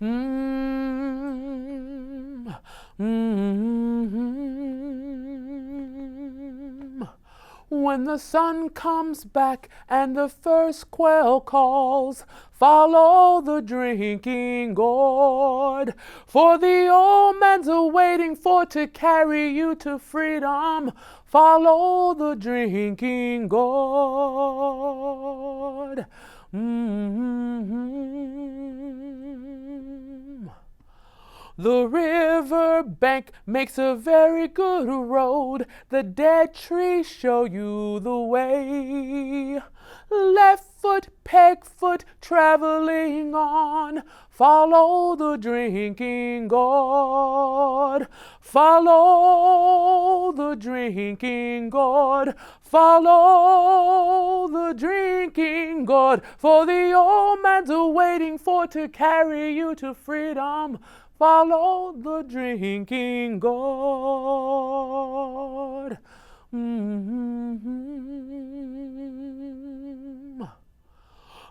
Mm, mm. When the sun comes back and the first quail calls, follow the drinking gourd. For the old man's waiting for to carry you to freedom. Follow the drinking gourd. Mm-hmm. The river bank makes a very good road. The dead trees show you the way. Left foot, peg foot, traveling on. Follow the drinking gourd. Follow the drinking gourd. Follow the drinking gourd. For the old man's waiting for to carry you to freedom. Follow the drinking gourd. Mm-hmm.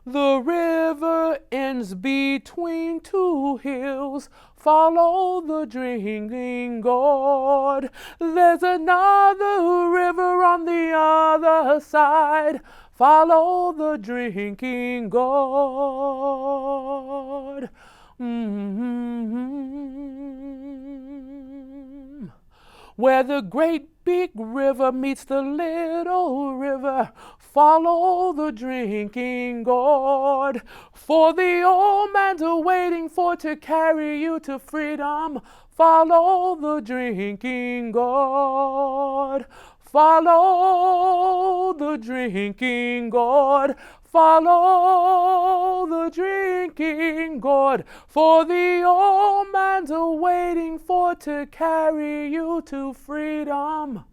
The river ends between two hills. Follow the drinking gourd. There's another river on the other side. Follow the drinking gourd. Mm-hmm. Where the great big river meets the little river, follow the drinking gourd. For the old man's waiting for to carry you to freedom. Follow the drinking gourd. Follow the drinking gourd. Follow the drinking gourd, for the old man's waiting for to carry you to freedom.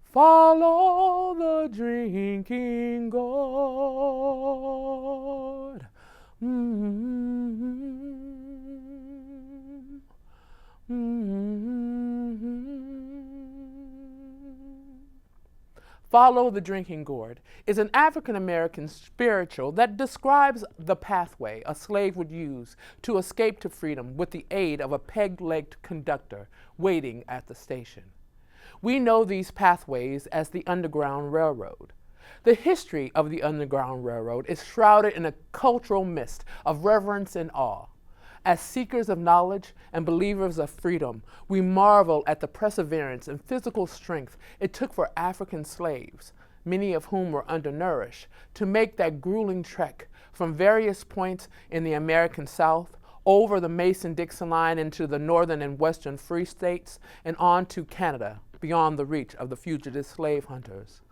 Follow the drinking gourd. Mm-hmm. Mm-hmm. Follow the Drinking Gourd is an African-American spiritual that describes the pathway a slave would use to escape to freedom with the aid of a peg-legged conductor waiting at the station. We know these pathways as the Underground Railroad. The history of the Underground Railroad is shrouded in a cultural mist of reverence and awe. As seekers of knowledge and believers of freedom, we marvel at the perseverance and physical strength it took for African slaves, many of whom were undernourished, to make that grueling trek from various points in the American South, over the Mason-Dixon line into the northern and western free states, and on to Canada, beyond the reach of the fugitive slave hunters.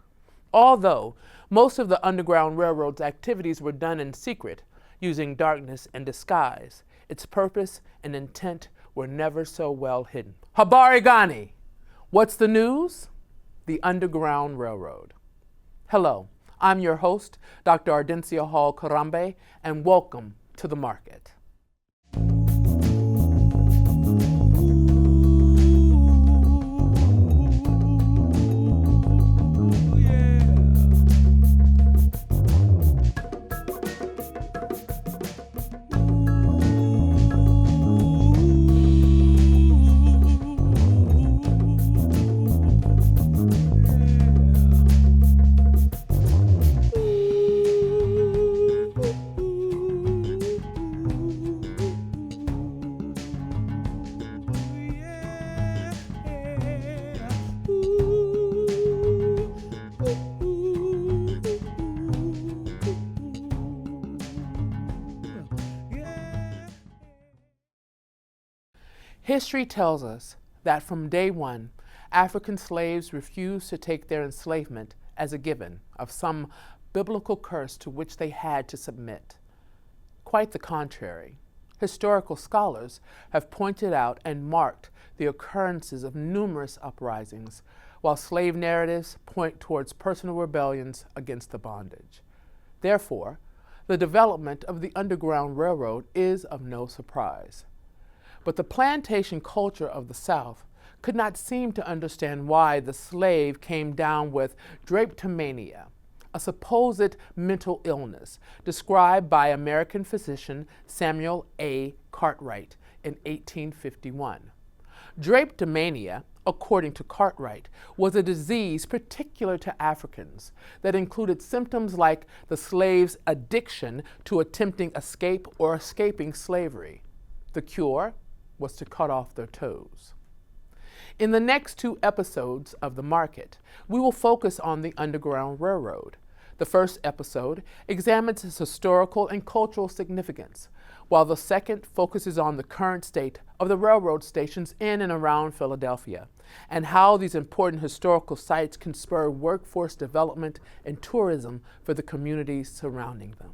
Although most of the Underground Railroad's activities were done in secret, using darkness and disguise, its purpose and intent were never so well hidden. Habari gani? What's the news? The Underground Railroad. Hello, I'm your host, Dr. Ardencia Hall Karambe, and welcome to The Market. History tells us that from day one, African slaves refused to take their enslavement as a given of some biblical curse to which they had to submit. Quite the contrary. Historical scholars have pointed out and marked the occurrences of numerous uprisings, while slave narratives point towards personal rebellions against the bondage. Therefore, the development of the Underground Railroad is of no surprise. But the plantation culture of the South could not seem to understand why the slave came down with drapetomania, a supposed mental illness described by American physician Samuel A. Cartwright in 1851. Drapetomania, according to Cartwright, was a disease particular to Africans that included symptoms like the slave's addiction to attempting escape or escaping slavery. The cure was to cut off their toes. In the next 2 episodes of The Market, we will focus on the Underground Railroad. The first episode examines its historical and cultural significance, while the second focuses on the current state of the railroad stations in and around Philadelphia, and how these important historical sites can spur workforce development and tourism for the communities surrounding them.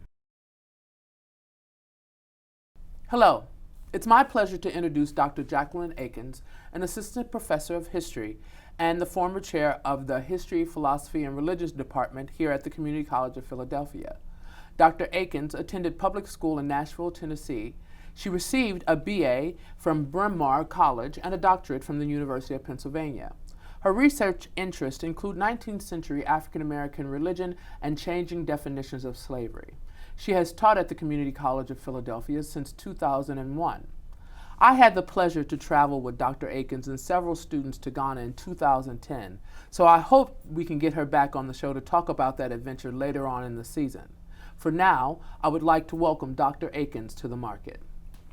Hello, it's my pleasure to introduce Dr. Jacqueline Akins, an assistant professor of history and the former chair of the History, Philosophy, and Religions Department here at the Community College of Philadelphia. Dr. Akins attended public school in Nashville, Tennessee. She received a BA from Bryn Mawr College and a doctorate from the University of Pennsylvania. Her research interests include 19th century African American religion and changing definitions of slavery. She has taught at the Community College of Philadelphia since 2001. I had the pleasure to travel with Dr. Akins and several students to Ghana in 2010, so I hope we can get her back on the show to talk about that adventure later on in the season. For now, I would like to welcome Dr. Akins to The Market.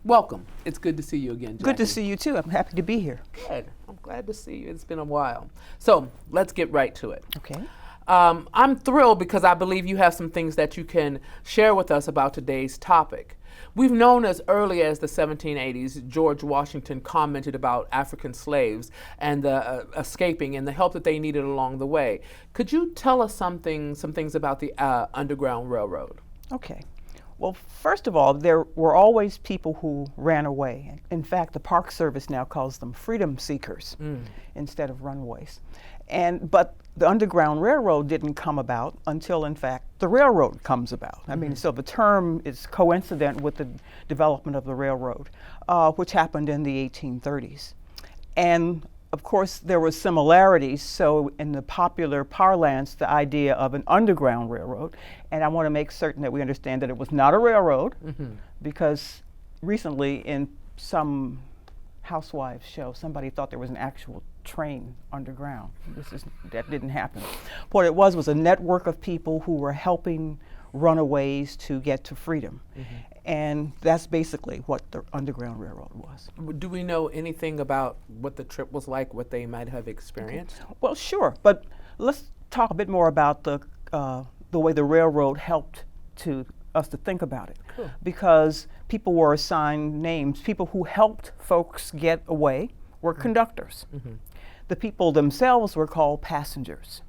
Welcome. It's good to see you again, Jackie. Good to see you too. I'm happy to be here. Good. I'm glad to see you. It's been a while. So let's get right to it. Okay. I'm thrilled because I believe you have some things that you can share with us about today's topic. We've known as early as the 1780s, George Washington commented about African slaves and escaping and the help that they needed along the way. Could you tell us some things about the Underground Railroad? Okay. Well, first of all, there were always people who ran away. In fact, the Park Service now calls them freedom seekers instead of runaways. But the Underground Railroad didn't come about until, in fact, the railroad comes about. I mean, so the term is coincident with the development of the railroad, which happened in the 1830s. And of course, there were similarities. So in the popular parlance, the idea of an underground railroad, and I want to make certain that we understand that it was not a railroad, because recently in some housewives show, somebody thought there was an actual train underground. That didn't happen. What it was a network of people who were helping runaways to get to freedom. And that's basically what the Underground Railroad was. Do we know anything about what the trip was like, what they might have experienced? Okay. Well, sure, but let's talk a bit more about the way the railroad helped us to think about it. Cool. Because people were assigned names. People who helped folks get away were conductors. The people themselves were called passengers.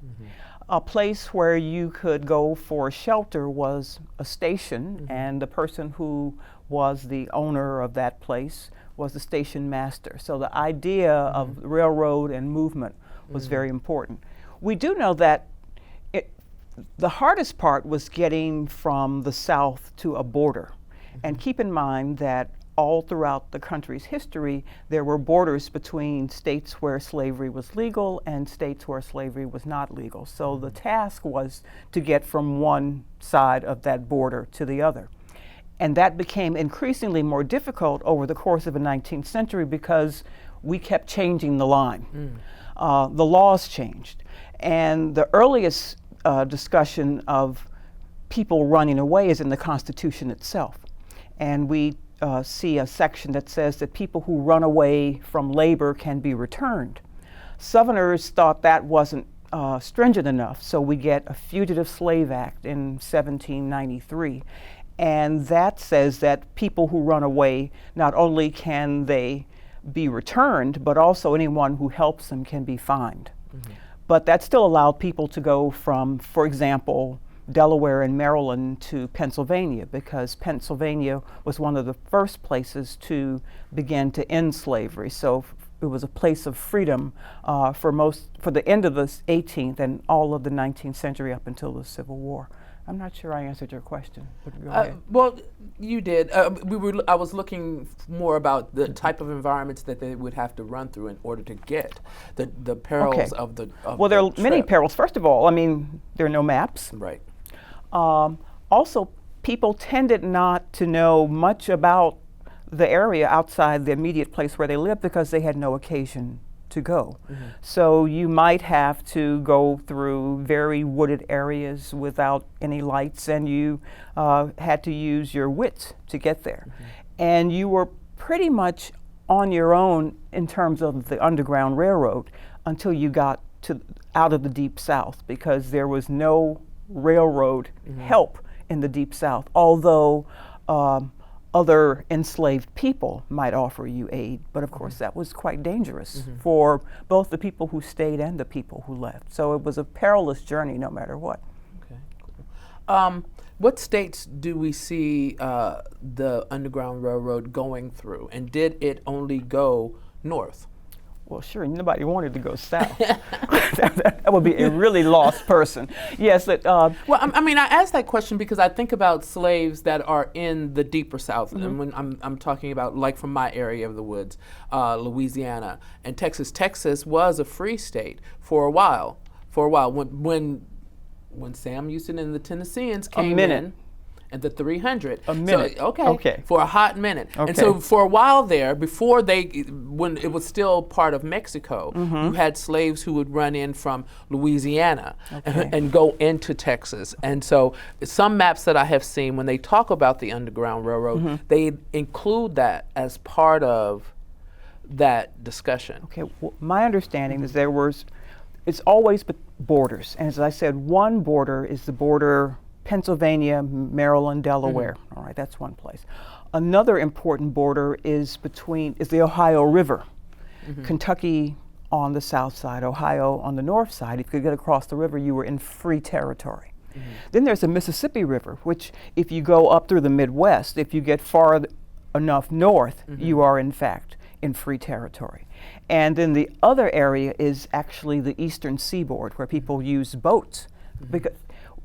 A place where you could go for shelter was a station, and the person who was the owner of that place was the station master. So the idea of railroad and movement was very important. We do know that the hardest part was getting from the South to a border. And keep in mind that all throughout the country's history, there were borders between states where slavery was legal and states where slavery was not legal. So the task was to get from one side of that border to the other. And that became increasingly more difficult over the course of the 19th century because we kept changing the line. The laws changed. And the earliest discussion of people running away is in the Constitution itself. And we see a section that says that people who run away from labor can be returned. Southerners thought that wasn't stringent enough, so we get a Fugitive Slave Act in 1793. And that says that people who run away, not only can they be returned, but also anyone who helps them can be fined. But that still allowed people to go from, for example, Delaware and Maryland to Pennsylvania, because Pennsylvania was one of the first places to begin to end slavery. So it was a place of freedom for the end of the 18th and all of the 19th century up until the Civil War. I'm not sure I answered your question. But go ahead. Well, you did. I was looking more about the type of environments that they would have to run through in order to get the perils of the Well, there are many trip. perils. First of all, I mean, there are no maps. Right. Also, people tended not to know much about the area outside the immediate place where they lived because they had no occasion to go. So you might have to go through very wooded areas without any lights, and you had to use your wits to get there. And you were pretty much on your own in terms of the Underground Railroad until you got to out of the Deep South, because there was no railroad help in the Deep South, although other enslaved people might offer you aid. But of course that was quite dangerous for both the people who stayed and the people who left. So it was a perilous journey no matter what. Okay, cool. What states do we see the Underground Railroad going through, and did it only go north? Well, sure, nobody wanted to go south. That would be a really lost person. Yes. Well, I mean, I ask that question because I think about slaves that are in the deeper South, and when I'm talking about, like, from my area of the woods, Louisiana and Texas. Texas was a free state for a while. When Sam Houston and the Tennesseans came in. And the 300. A minute. So, okay. For a hot minute. Okay. And so for a while there, before when it was still part of Mexico, you had slaves who would run in from Louisiana and go into Texas. And so some maps that I have seen, when they talk about the Underground Railroad, they include that as part of that discussion. Okay, well, my understanding is it's always borders. And as I said, one border is the border Pennsylvania, Maryland, Delaware. All right, that's one place. Another important border is the Ohio River. Kentucky on the south side, Ohio on the north side. If you could get across the river, you were in free territory. Then there's the Mississippi River, which if you go up through the Midwest, if you get far enough north, you are in fact in free territory. And then the other area is actually the eastern seaboard, where people use boats. Because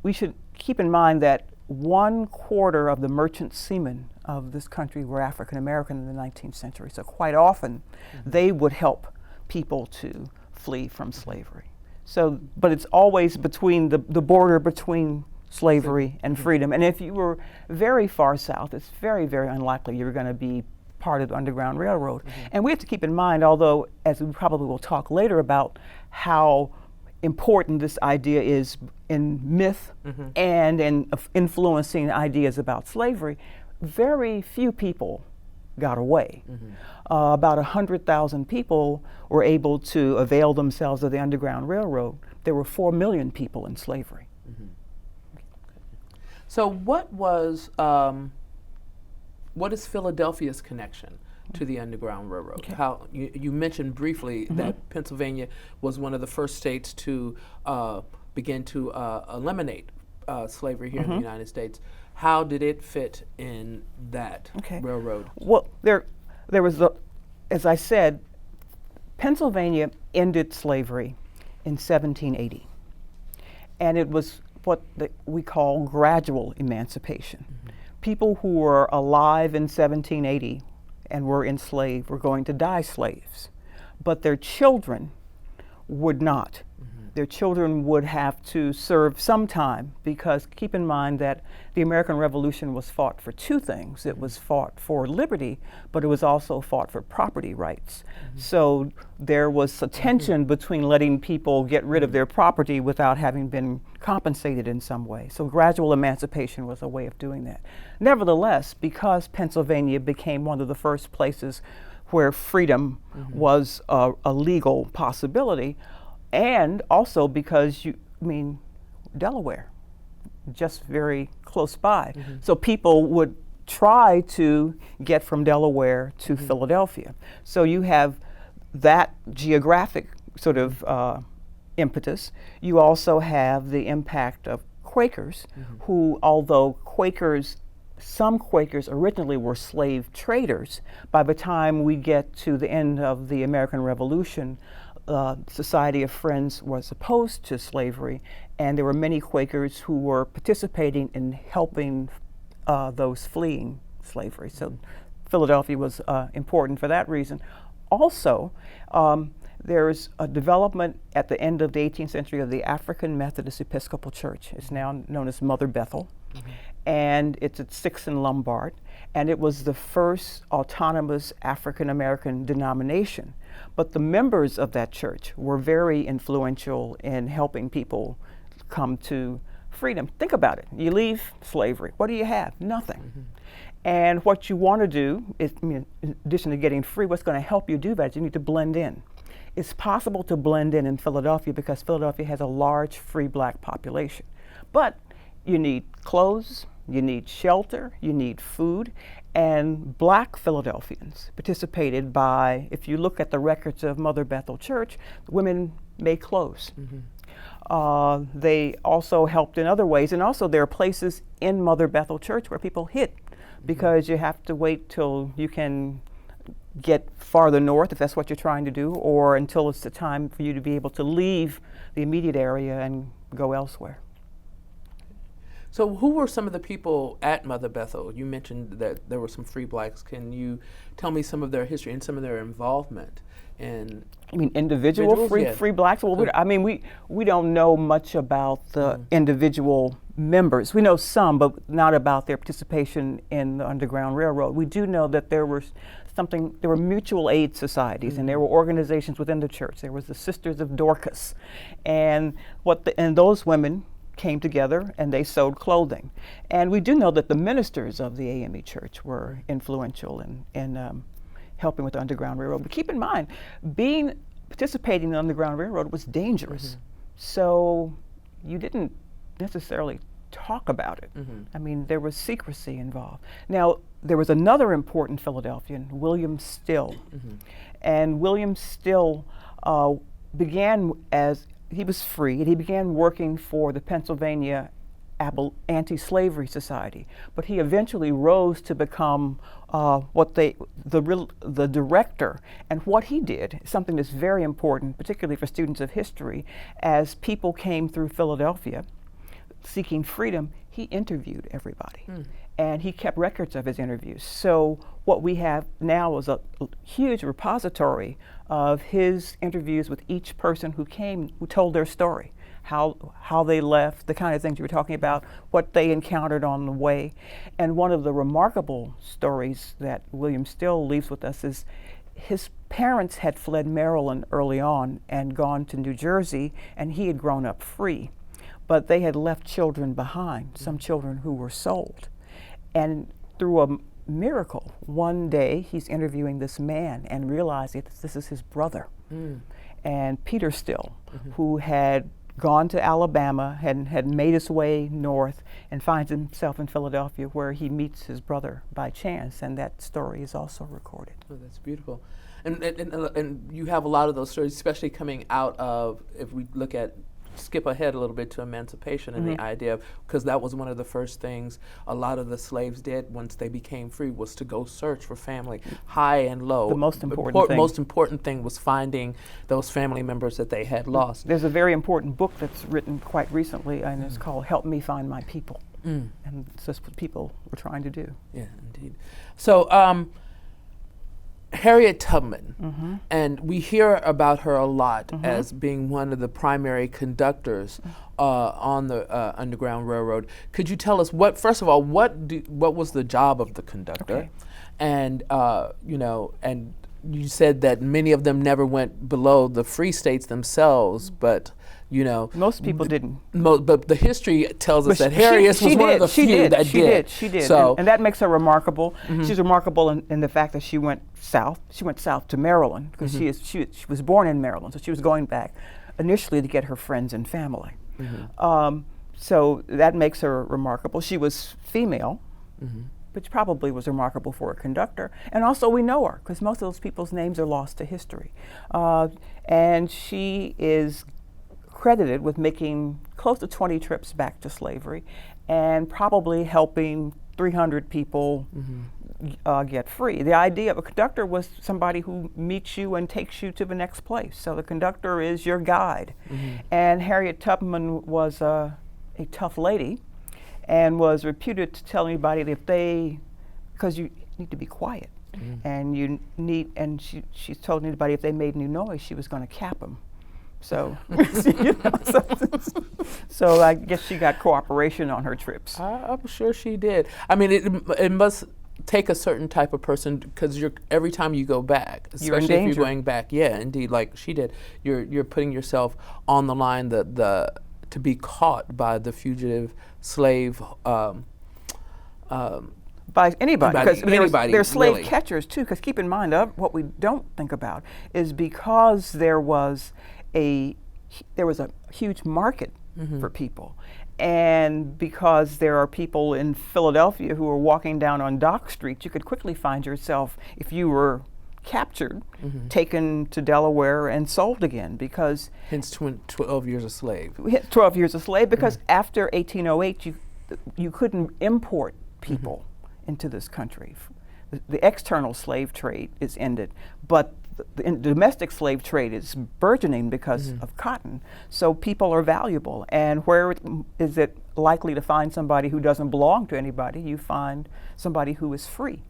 we should keep in mind that 1/4 of the merchant seamen of this country were African American in the 19th century. So quite often they would help people to flee from slavery. So, but it's always between the border between slavery and freedom. And if you were very far south, it's very, very unlikely you're going to be part of the Underground Railroad. And we have to keep in mind, although as we probably will talk later about how important this idea is in myth and in influencing ideas about slavery, very few people got away. About 100,000 people were able to avail themselves of the Underground Railroad. There were 4 million people in slavery. So what is Philadelphia's connection to the Underground Railroad? Okay. How you mentioned briefly that Pennsylvania was one of the first states to begin to eliminate slavery here in the United States. How did it fit in that railroad? Well, there was, as I said, Pennsylvania ended slavery in 1780, and it was what we call gradual emancipation. People who were alive in 1780 and were enslaved were going to die slaves, but their children would not. Their children would have to serve some time, because keep in mind that the American Revolution was fought for two things. It was fought for liberty, but it was also fought for property rights. So there was a tension between letting people get rid of their property without having been compensated in some way. So gradual emancipation was a way of doing that. Nevertheless, because Pennsylvania became one of the first places where freedom was a legal possibility, and also because Delaware, just very close by. So people would try to get from Delaware to Philadelphia. So you have that geographic sort of impetus. You also have the impact of Quakers, who, although some Quakers originally were slave traders, by the time we get to the end of the American Revolution, Society of Friends was opposed to slavery, and there were many Quakers who were participating in helping those fleeing slavery. So Philadelphia was important for that reason. Also, there's a development at the end of the 18th century of the African Methodist Episcopal Church. It's now known as Mother Bethel, and it's at 6th and Lombard. and it was the first autonomous African American denomination. But the members of that church were very influential in helping people come to freedom. Think about it. You leave slavery. What do you have? Nothing. Mm-hmm. And what you want to do is, in addition to getting free, what's going to help you do that is you need to blend in. It's possible to blend in Philadelphia because Philadelphia has a large free black population. But you need clothes, you need shelter, you need food, and black Philadelphians participated by, if you look at the records of Mother Bethel Church, women made clothes. Mm-hmm. They also helped in other ways, and also there are places in Mother Bethel Church where people hid, because you have to wait till you can get farther north, if that's what you're trying to do, or until it's the time for you to be able to leave the immediate area and go elsewhere. So who were some of the people at Mother Bethel? You mentioned that there were some free blacks. Can you tell me some of their history and some of their involvement in? I mean, individual free blacks? Well, we don't know much about the individual members. We know some, but not about their participation in the Underground Railroad. We do know that there were mutual aid societies, and there were organizations within the church. There was the Sisters of Dorcas, and those women came together and they sewed clothing. And we do know that the ministers of the AME Church were influential in helping with the Underground Railroad. But keep in mind, participating in the Underground Railroad was dangerous. Mm-hmm. So you didn't necessarily talk about it. Mm-hmm. I mean, there was secrecy involved. Now, there was another important Philadelphian, William Still. Mm-hmm. And William Still began as, he was free, and he began working for the Pennsylvania Anti-Slavery Society. But he eventually rose to become the director. And what he did, something that's very important, particularly for students of history, as people came through Philadelphia seeking freedom, he interviewed everybody. And he kept records of his interviews. So what we have now is a huge repository of his interviews with each person who came, who told their story, how they left, the kind of things you were talking about, what they encountered on the way. And one of the remarkable stories that William Still leaves with us is his parents had fled Maryland early on and gone to New Jersey, and he had grown up free. But they had left children behind, some children who were sold. And through a miracle, one day he's interviewing this man and realizing that this is his brother. And Peter Still, who had gone to Alabama and had made his way north and finds himself in Philadelphia, where he meets his brother by chance, and that story is also recorded. Oh, that's beautiful. And you have a lot of those stories, especially coming out of, if we look at, skip ahead a little bit to emancipation and the idea of, because that was one of the first things a lot of the slaves did once they became free, was to go search for family, high and low. The most important thing. Most important thing was finding those family members that they had lost. There's a very important book that's written quite recently, and it's called Help Me Find My People. And that's what people were trying to do. Yeah, indeed. So, Harriet Tubman, and we hear about her a lot as being one of the primary conductors on the Underground Railroad. Could you tell us first of all, what was the job of the conductor? Okay. And and you said that many of them never went below the free states themselves, but most people didn't. But the history tells us that Harriet was one of the few that did. She did. So, and that makes her remarkable. She's remarkable in the fact that she went south. She went south to Maryland because she was born in Maryland, so she was going back initially to get her friends and family. So that makes her remarkable. She was female, which probably was remarkable for a conductor. And also we know her because most of those people's names are lost to history. And she is credited with making close to 20 trips back to slavery and probably helping 300 people get free. The idea of a conductor was somebody who meets you and takes you to the next place. So the conductor is your guide. And Harriet Tubman was a tough lady and was reputed to tell anybody that because you need to be quiet, and she told anybody if they made any noise, she was going to cap them. So, so I guess she got cooperation on her trips. I'm sure she did. I mean, it must take a certain type of person, because you're every time you go back, You're in especially if danger. you're going back, yeah, indeed, like she did, you're putting yourself on the line to be caught by the fugitive slave. By anybody, because Anybody, they're slave really. catchers too. Because keep in mind, what we don't think about is because there was a huge market for people, and because there are people in Philadelphia who are walking down on Dock Street, you could quickly find yourself, if you were captured, taken to Delaware and sold again, because Hence 12 years a slave. 12 years a slave, because after 1808 you couldn't import people into this country. The external slave trade is ended, but the domestic slave trade is burgeoning because of cotton. So people are valuable, and where is it likely to find somebody who doesn't belong to anybody? You find somebody who is free,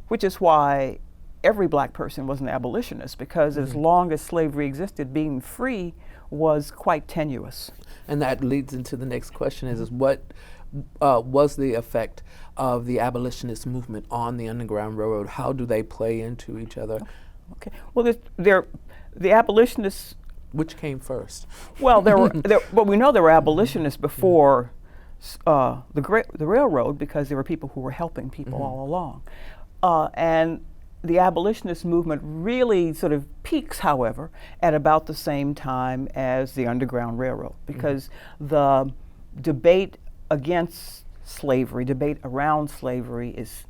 which is why every black person was an abolitionist, because as long as slavery existed, being free was quite tenuous. And that leads into the next question: is what was the effect of the abolitionist movement on the Underground Railroad? How do they play into each other? Okay. Well, the abolitionists. Which came first? Well, well, we know there were abolitionists before the railroad, because there were people who were helping people all along, and the abolitionist movement really sort of peaks, however, at about the same time as the Underground Railroad, because the debate against slavery, debate around slavery, is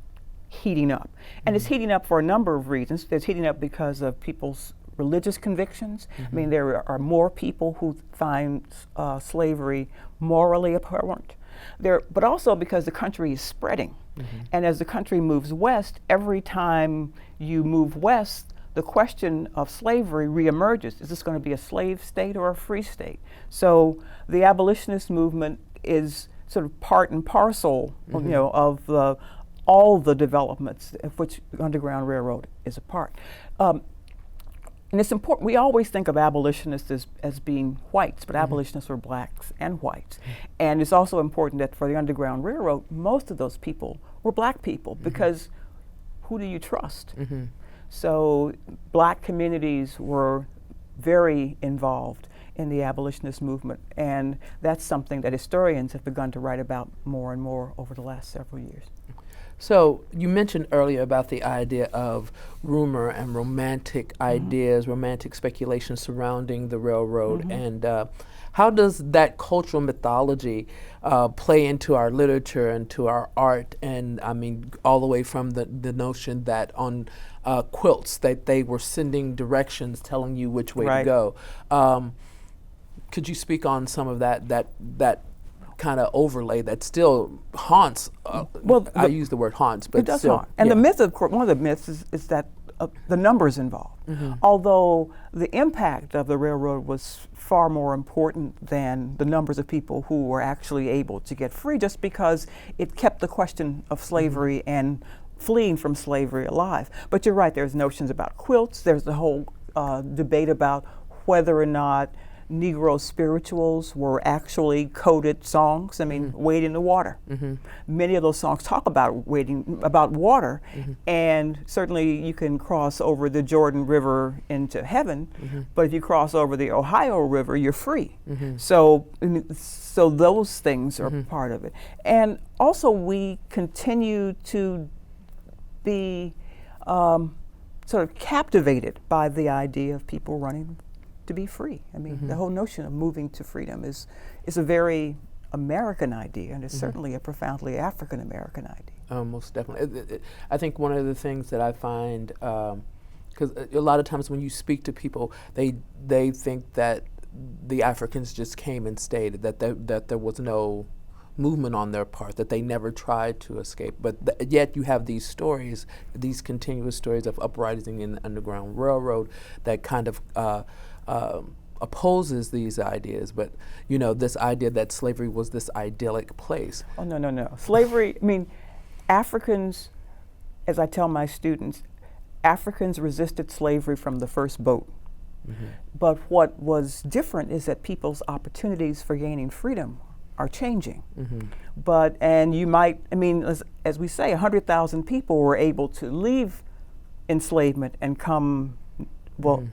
heating up. And it's heating up for a number of reasons. It's heating up because of people's religious convictions. I mean, there are more people who find slavery morally abhorrent. But also because the country is spreading. And as the country moves west, every time you move west, the question of slavery reemerges. Is this going to be a slave state or a free state? So the abolitionist movement is sort of part and parcel, you know, of all the developments of which the Underground Railroad is a part. And it's important, we always think of abolitionists as being whites, but abolitionists were blacks and whites. And it's also important that for the Underground Railroad, most of those people were black people, because who do you trust? So black communities were very involved in the abolitionist movement, and that's something that historians have begun to write about more and more over the last several years. So you mentioned earlier about the idea of rumor and romantic ideas, romantic speculation surrounding the railroad, and how does that cultural mythology play into our literature and to our art? And I mean, all the way from the notion that on quilts that they were sending directions telling you which way to go. Could you speak on some of that kind of overlay that still haunts? Well, I use the word haunts, but it does still, haunt. And the myth, of course, one of the myths is that the numbers involved. Although the impact of the railroad was far more important than the numbers of people who were actually able to get free, just because it kept the question of slavery and fleeing from slavery alive. But you're right, there's notions about quilts, there's the whole debate about whether or not Negro spirituals were actually coded songs. I mean, Wade in the Water. Many of those songs talk about water, and certainly you can cross over the Jordan River into heaven, but if you cross over the Ohio River, you're free. So those things are part of it. And also we continue to be sort of captivated by the idea of people running to be free. I mean, the whole notion of moving to freedom is a very American idea, and it's certainly a profoundly African American idea. Most definitely. I think one of the things that I find, because a lot of times when you speak to people, they think that the Africans just came and stayed, that there was no movement on their part, that they never tried to escape. But yet you have these stories, these continuous stories of uprising in the Underground Railroad that kind of opposes these ideas, but you know, this idea that slavery was this idyllic place. Oh, no. Slavery, I mean, Africans, as I tell my students, Africans resisted slavery from the first boat. But what was different is that people's opportunities for gaining freedom are changing. But, and you might, I mean, as we say, 100,000 people were able to leave enslavement and come, well,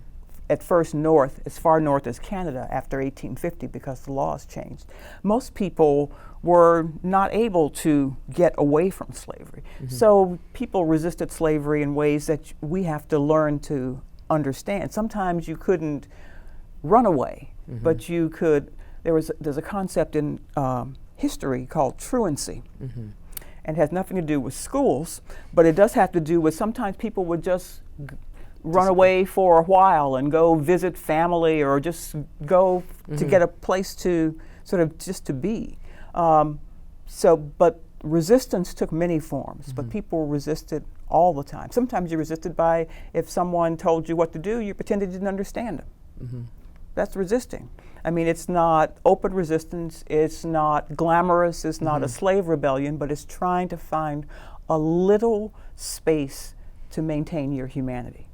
at first north, as far north as Canada after 1850 because the laws changed. Most people were not able to get away from slavery. So people resisted slavery in ways that we have to learn to understand. Sometimes you couldn't run away, but you could, there's a concept in history called truancy. And it has nothing to do with schools, but it does have to do with sometimes people would just run away for a while and go visit family or just go to get a place to sort of just to be. But resistance took many forms, but people resisted all the time. Sometimes you resisted by, if someone told you what to do, you pretended you didn't understand them. That's resisting. I mean, it's not open resistance, it's not glamorous, it's not a slave rebellion, but it's trying to find a little space to maintain your humanity.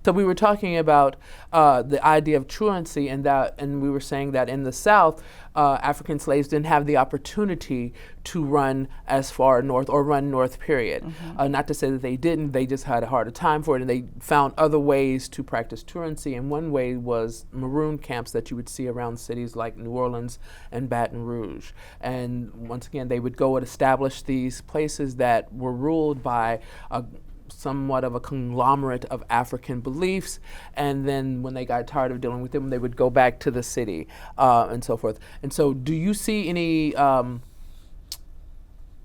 So we were talking about the idea of truancy, and we were saying that in the South, African slaves didn't have the opportunity to run as far north or run north, period. Not to say that they didn't, they just had a harder time for it, and they found other ways to practice truancy, and one way was maroon camps that you would see around cities like New Orleans and Baton Rouge. And once again, they would go and establish these places that were ruled by somewhat of a conglomerate of African beliefs, and then when they got tired of dealing with them, they would go back to the city and so forth. And so do you see any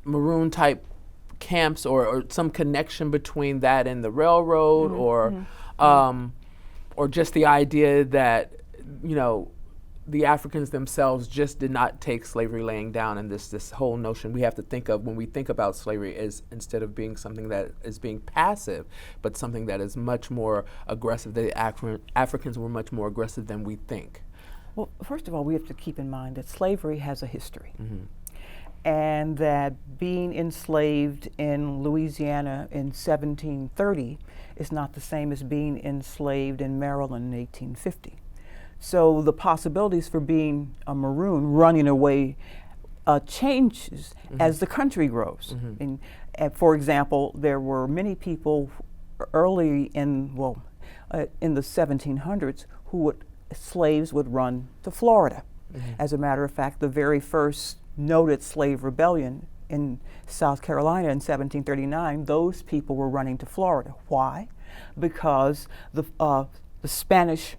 maroon type camps or some connection between that and the railroad, or just the idea that, you know, the Africans themselves just did not take slavery laying down, and this whole notion we have to think of when we think about slavery is, instead of being something that is being passive, but something that is much more aggressive. The Africans were much more aggressive than we think. Well, first of all, we have to keep in mind that slavery has a history. And that being enslaved in Louisiana in 1730 is not the same as being enslaved in Maryland in 1850. So the possibilities for being a maroon, running away, changes as the country grows. And for example, there were many people early in, in the 1700s slaves would run to Florida. As a matter of fact, the very first noted slave rebellion in South Carolina in 1739, those people were running to Florida. Why? Because the Spanish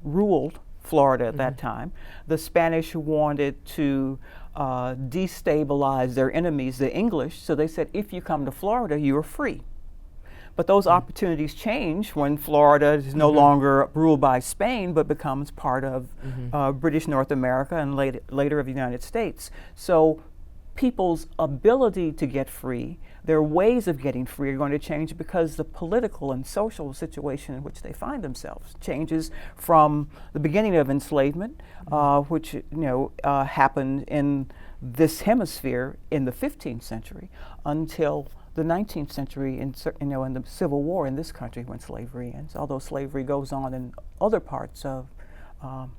ruled Florida at that time. The Spanish wanted to destabilize their enemies, the English, so they said, if you come to Florida, you are free. But those opportunities change when Florida is no longer ruled by Spain, but becomes part of British North America and later of the United States. So people's ability to get free, their ways of getting free are going to change because the political and social situation in which they find themselves changes from the beginning of enslavement, which happened in this hemisphere in the 15th century, until the 19th century in the Civil War in this country when slavery ends, although slavery goes on in other parts of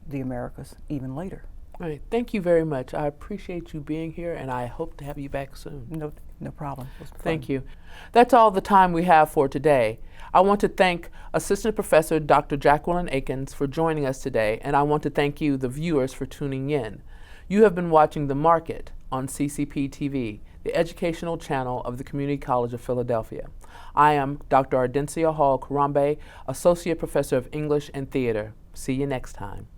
the Americas even later. All right, thank you very much. I appreciate you being here, and I hope to have you back soon. No problem. It was fun. Thank you. That's all the time we have for today. I want to thank Assistant Professor Dr. Jacqueline Akins for joining us today, and I want to thank you, the viewers, for tuning in. You have been watching The Market on CCP TV, the educational channel of the Community College of Philadelphia. I am Dr. Ardencia Hall Kurambe, Associate Professor of English and Theater. See you next time.